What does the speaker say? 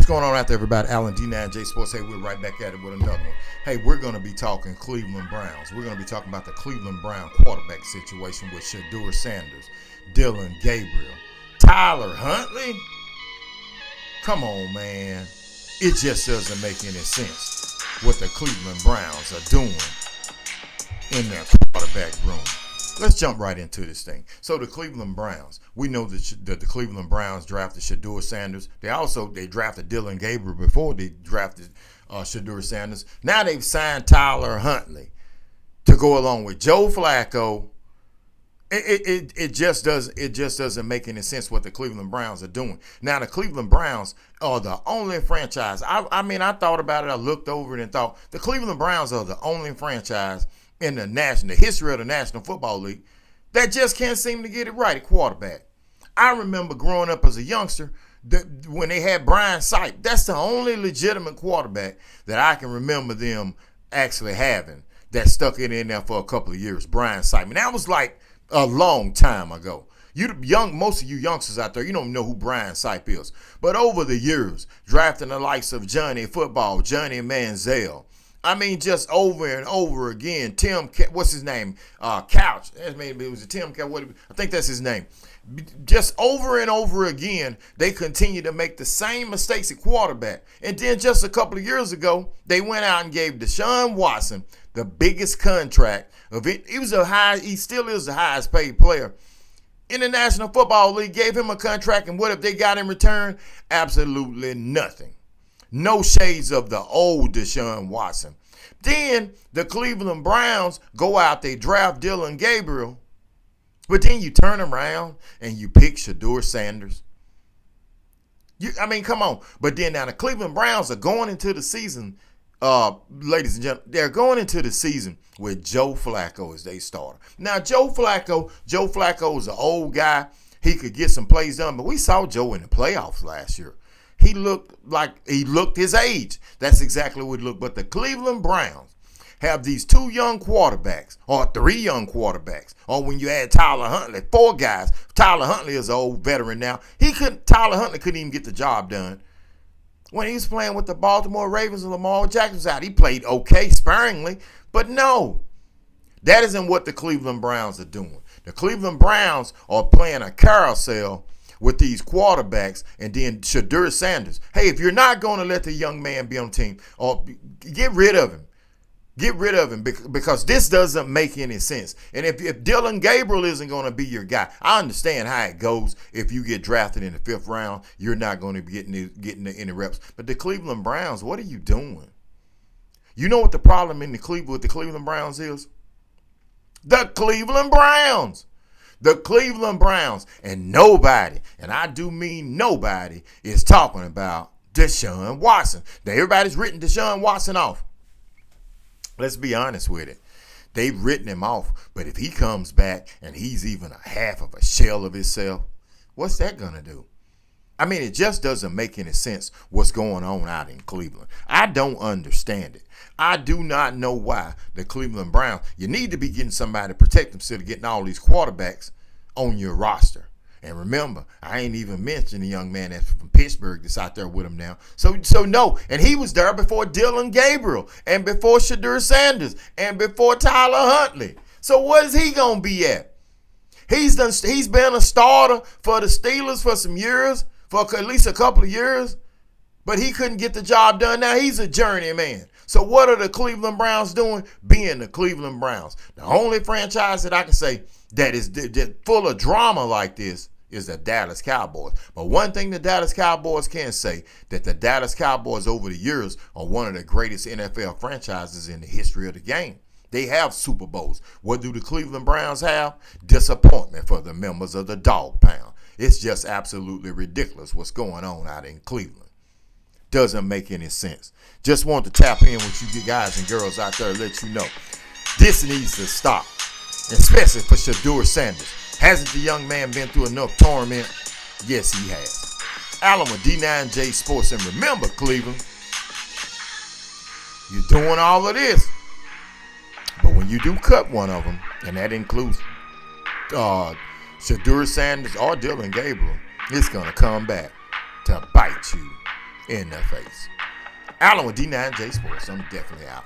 What's going on out there, everybody? Alan D9J Sports. Hey, we're right back at it with another one. Hey, we're going to be talking Cleveland Browns. We're going to be talking about the Cleveland Brown quarterback situation with Shedeur Sanders, Dylan Gabriel, Tyler Huntley. Come on, man. It just doesn't make any sense what the Cleveland Browns are doing in their quarterback room. Let's jump right into this thing. So the Cleveland Browns, we know that the Cleveland Browns drafted Shedeur Sanders. They drafted Dylan Gabriel before they drafted Shedeur Sanders. Now they've signed Tyler Huntley to go along with Joe Flacco. It just doesn't make any sense what the Cleveland Browns are doing. Now the Cleveland Browns are the only franchise. I thought about it. I looked over it and thought the Cleveland Browns are the only franchise in the history of the National Football League that just can't seem to get it right at quarterback. I remember growing up as a youngster when they had Brian Sipe. That's the only legitimate quarterback that I can remember them actually having that stuck it in there for a couple of years, Brian Sipe. And that was like a long time ago. Most of you youngsters out there, you don't know who Brian Sipe is. But over the years, drafting the likes of Johnny Football, Johnny Manziel, just over and over again. What's his name? Couch. Maybe it was a Tim Couch. I think that's his name. Just over and over again, they continue to make the same mistakes at quarterback. And then just a couple of years ago, they went out and gave Deshaun Watson the biggest contract of it. He still is the highest paid player in the National Football League. Gave him a contract, and what if they got in return? Absolutely nothing. No shades of the old Deshaun Watson. Then the Cleveland Browns go out, they draft Dylan Gabriel, but then you turn around and you pick Shedeur Sanders. Come on. But then now the Cleveland Browns are going into the season, ladies and gentlemen, they're going into the season with Joe Flacco as their starter. Now, Joe Flacco is an old guy. He could get some plays done, but we saw Joe in the playoffs last year. He looked his age. That's exactly what he looked. But the Cleveland Browns have these two young quarterbacks, or three young quarterbacks, or when you add Tyler Huntley, four guys. Tyler Huntley is an old veteran now. Tyler Huntley couldn't even get the job done. When he was playing with the Baltimore Ravens and Lamar Jackson was out, he played okay, sparingly. But no, that isn't what the Cleveland Browns are doing. The Cleveland Browns are playing a carousel with these quarterbacks, and then Shedeur Sanders. Hey, if you're not going to let the young man be on the team, or get rid of him. Get rid of him because this doesn't make any sense. And if Dylan Gabriel isn't going to be your guy, I understand how it goes. If you get drafted in the 5th round, you're not going to be getting any reps. But the Cleveland Browns, what are you doing? You know what the problem with the Cleveland Browns is? The Cleveland Browns. The Cleveland Browns, and nobody, and I do mean nobody, is talking about Deshaun Watson. Now, everybody's written Deshaun Watson off. Let's be honest with it. They've written him off, but if he comes back and he's even a half of a shell of himself, what's that going to do? It just doesn't make any sense what's going on out in Cleveland. I don't understand it. I do not know why the Cleveland Browns, you need to be getting somebody to protect them instead of getting all these quarterbacks on your roster. And remember, I ain't even mentioned the young man that's from Pittsburgh that's out there with him now. So no, and he was there before Dylan Gabriel and before Shedeur Sanders and before Tyler Huntley. So what is he going to be at? He's been a starter for the Steelers for some years, for at least a couple of years, but he couldn't get the job done. Now he's a journeyman. So what are the Cleveland Browns doing? Being the Cleveland Browns. The only franchise that I can say that is full of drama like this is the Dallas Cowboys. But one thing the Dallas Cowboys can say, that the Dallas Cowboys over the years are one of the greatest NFL franchises in the history of the game. They have Super Bowls. What do the Cleveland Browns have? Disappointment for the members of the Dog Pound. It's just absolutely ridiculous what's going on out in Cleveland. Doesn't make any sense. Just want to tap in with you guys and girls out there, let you know this needs to stop, especially for Shedeur Sanders. Hasn't the young man been through enough torment? Yes, he has. Alan with D9J Sports, and remember, Cleveland, you're doing all of this, but when you do cut one of them, and that includes Shedeur Sanders or Dylan Gabriel, it's going to come back to bite you in their face. Allen with D9J Sports. I'm definitely out.